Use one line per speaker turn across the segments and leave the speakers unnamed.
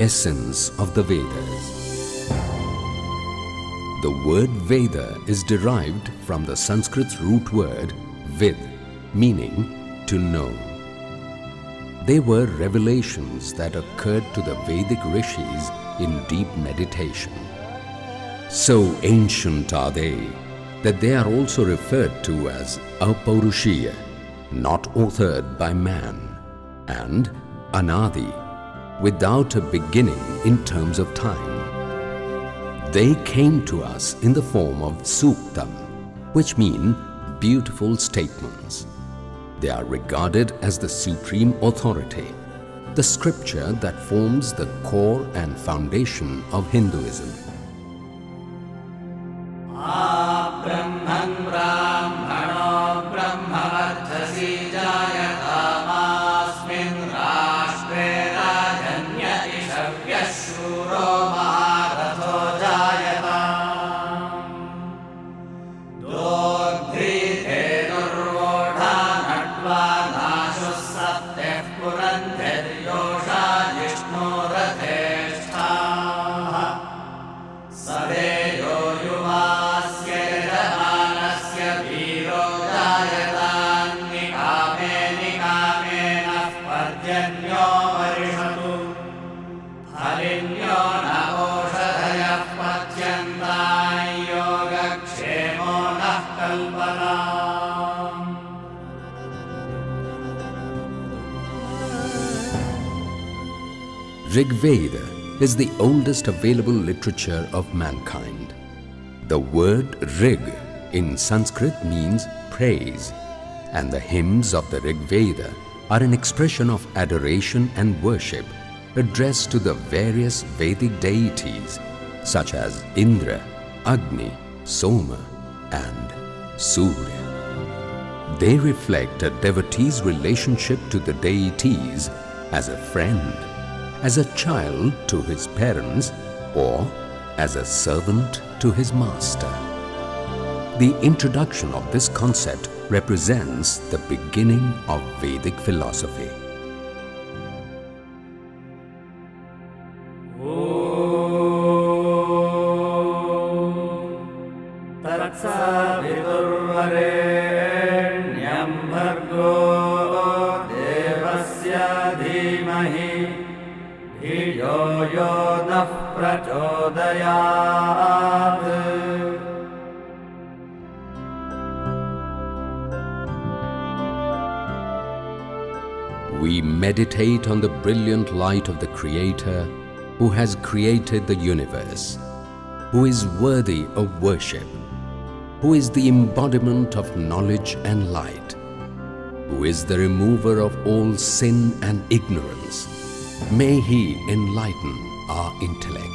essence of the Vedas. The word Veda is derived from the Sanskrit root word vid, meaning to know. They were revelations that occurred to the Vedic rishis in deep meditation. So ancient are they that they are also referred to as Apaurushaya, not authored by man, and Anadi, without a beginning in terms of time. They came to us in the form of Suktam, which mean beautiful statements. They are regarded as the supreme authority, the scripture that forms the core and foundation of Hinduism. Rig Veda is the oldest available literature of mankind. The word Rig in Sanskrit means praise, and the hymns of the Rig Veda are an expression of adoration and worship addressed to the various Vedic deities such as Indra, Agni, Soma, and Surya. They reflect a devotee's relationship to the deities as a friend, as a child to his parents, or as a servant to his master. The introduction of this concept represents the beginning of Vedic philosophy. We meditate on the brilliant light of the Creator who has created the universe, who is worthy of worship, who is the embodiment of knowledge and light, who is the remover of all sin and ignorance. May He enlighten our intellect.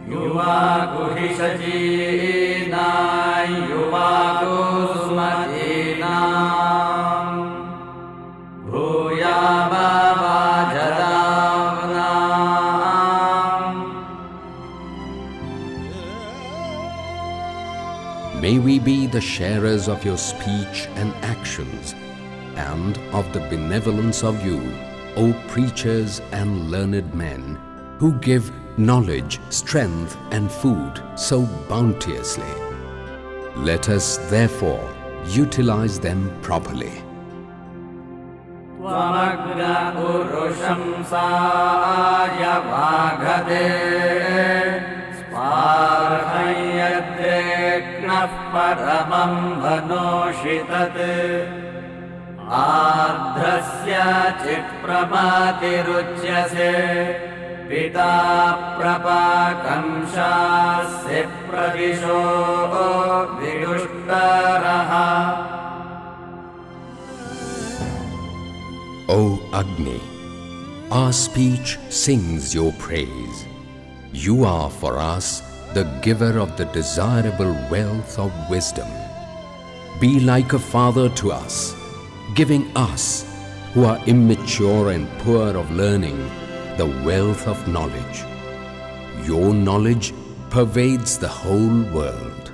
Yuva Kuhishajina, Yuva Kusumatina, Bhuya Baba Jadavna.
May we be the sharers of your speech and actions, and of the benevolence of you, O preachers and learned men, who give knowledge, strength and food so bounteously. Let us therefore utilize them properly.
Tvamagna Purusham Sāya Vāgate Sparhayadreknaf Paramam Vanoshitat Ādhrasya Chitpramatiruchyase Pita Prapakamshasya Pradisho Vidushtaraha.
O Agni, our speech sings your praise. You are for us the giver of the desirable wealth of wisdom. Be like a father to us, giving us, who are immature and poor of learning, the wealth of knowledge. Your knowledge pervades the whole world.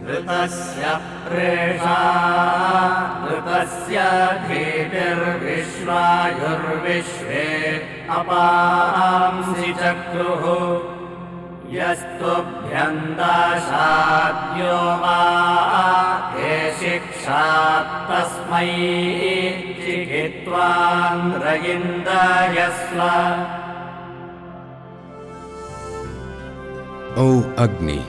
ऋतस्य प्रेषा ऋतस्य धीतिर्विश्वायुर्विश्वे अपांसि चक्रुः यस्तुभ्यन्दाशाद्यो वा ते शिक्षात् तस्मै चिकित्वान्द्रयिन्दयस्व
O Agni,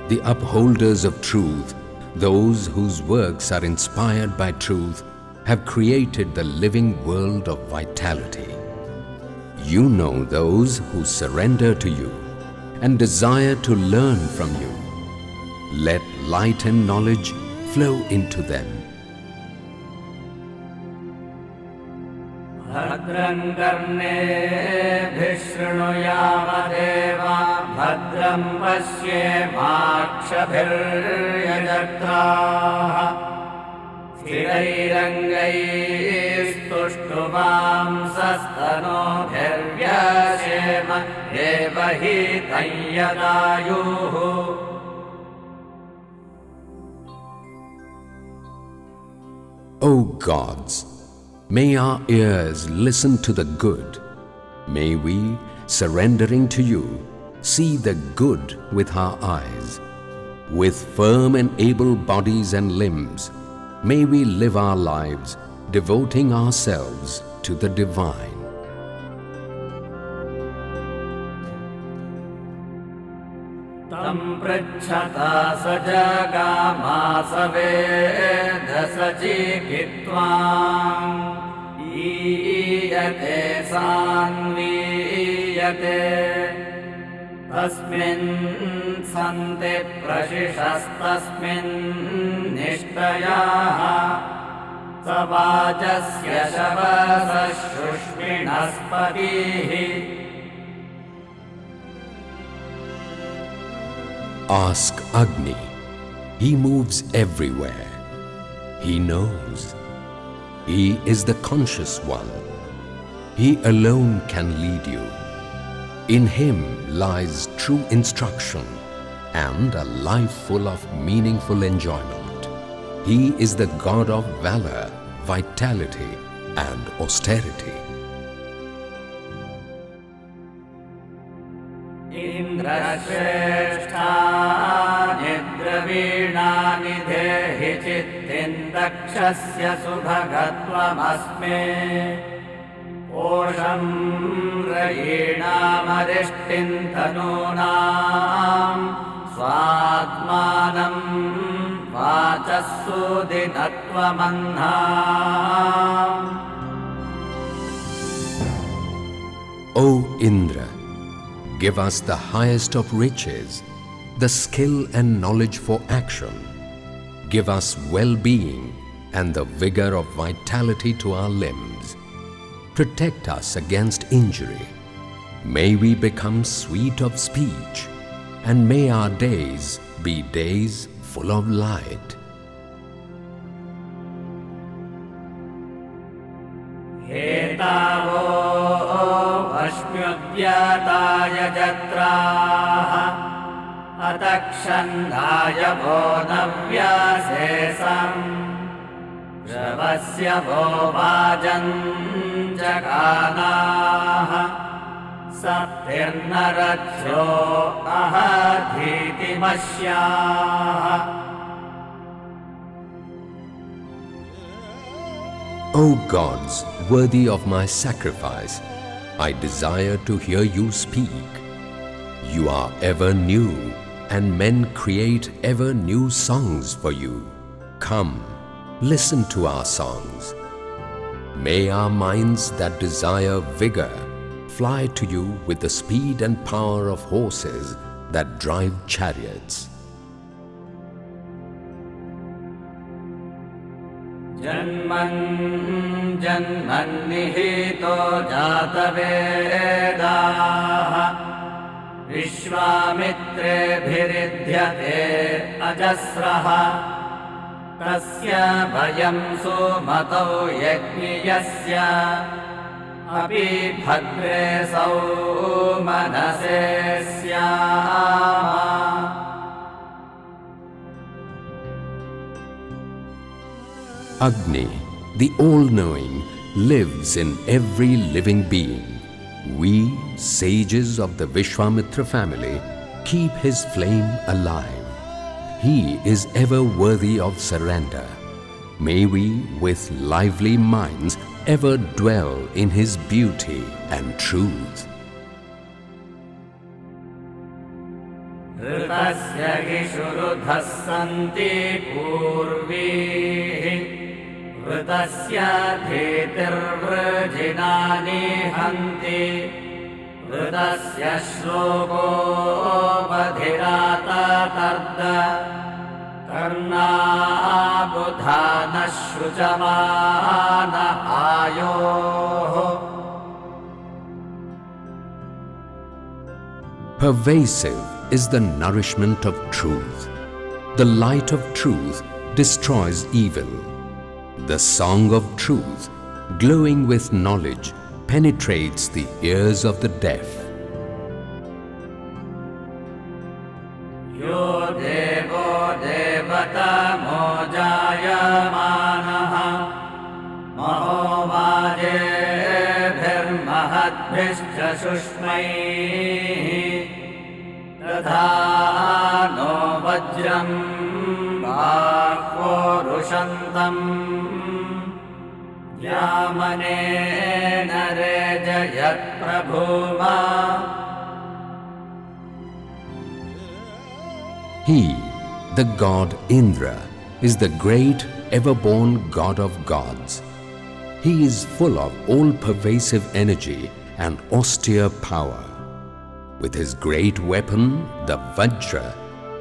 the upholders of truth, those whose works are inspired by truth, have created the living world of vitality. You know those who surrender to you and desire to learn from you. Let light and knowledge flow into them.
भद्रं कर्णेभिः शृणुयामदेवा भद्रं पश्येमाक्षभिर्यजत्राः स्थिरैरङ्गैस्तुष्टुवांसस्तनोभिर्व्यशेम देवहितं यदायुः
O gods, may our ears listen to the good. May we, surrendering to you, see the good with our eyes. With firm and able bodies and limbs, may we live our lives devoting ourselves to the divine.
तं पृच्छता स जगामास वेदसचिकित्वाम् ईयते सान्वीयते तस्मिन् सन्ति प्रशिशस्तस्मिन् निष्ठयाः स वाचस्य शवसः शुष्मिणस्पतिः
Ask Agni. He moves everywhere. He knows. He is the conscious one. He alone can lead you. In him lies true instruction and a life full of meaningful enjoyment. He is the God of valor, vitality, and austerity.
इन्द्रश्रेष्ठा निद्रवीणानि देहि चित्तिं दक्षस्य सुभगत्वमस्मे पोषं रयीणामरिष्टिं तनूनां स्वात्मानं वाचः सुदिनत्वमह्नाम्
O Indra, give us the highest of riches, the skill and knowledge for action. Give us well-being and the vigor of vitality to our limbs. Protect us against injury. May we become sweet of speech, and may our days be days full of light.
अश्म्युद्यताय जत्राः अतक्षन्दाय वो नव्यासेसम् श्रवस्य वो वाजञ्जगानाः सप्तिर्नरथ्यो अहधीतिमस्याः
O gods, worthy of my sacrifice, I desire to hear you speak. You are ever new, and men create ever new songs for you. Come, listen to our songs. May our minds that desire vigor fly to you with the speed and power of horses that drive chariots.
जन्मन् जन्मन्निहितो जातवेदाः विश्वामित्रेभिरिध्यते अजस्रः तस्य भयं सुमतौ यज्ञियस्य अपि भद्रे सौमनसे स्याम
Agni, the all-knowing, lives in every living being. We, sages of the Vishwamitra family, keep his flame alive. He is ever worthy of surrender. May we, with lively minds, ever dwell in his beauty and truth.
ऋतस्य गिषुरुधः सन्ति पूर्वीः ऋतस्य धीतिर्वृजिनानि हन्ति ऋतस्य श्लोको बधिराता तर्द कर्णाबुधा न शुचमान आयोः.
Pervasive is the nourishment of truth. The light of truth destroys evil. The song of truth, glowing with knowledge, penetrates the ears of the deaf.
Yo devo devatamo jayamanah maho vajebhirmahatbhischa shushmaihi तथानो वज्रं बाह्वो रुषन्तं यामनेन रेजयत्प्रभूमा.
He, the god Indra, is the great ever-born god of gods. He is full of all-pervasive energy and austere power. With his great weapon, the Vajra,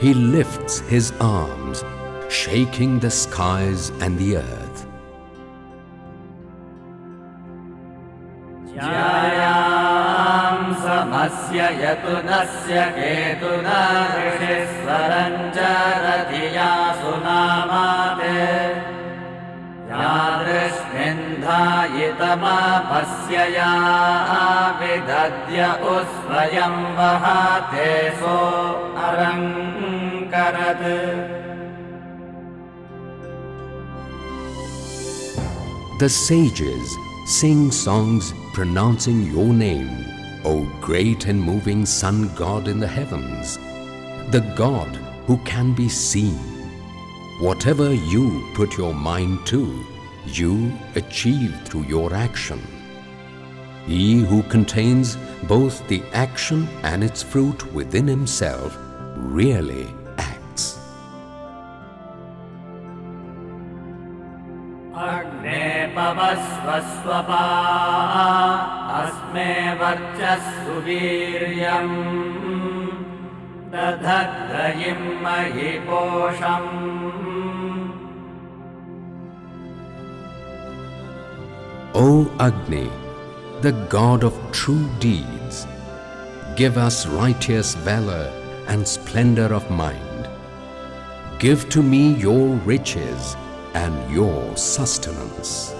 he lifts his arms, shaking the skies and the earth.
Jayam samasya yatunasya ketuna risheswaranjarathiya sunamate Yadrishmindhayitama ya vidadya usvayam vahate so arankarat.
The sages sing songs pronouncing your name, O great and moving sun god in the heavens, the god who can be seen. Whatever you put your mind to, you achieve through your action. He who contains both the action and its fruit within himself really acts.
Agne pavasvasvapa asme varchassu viryam dadhadrayim mahiposham.
O Agni, the god of true deeds, give us righteous valor and splendor of mind. Give to me your riches and your sustenance.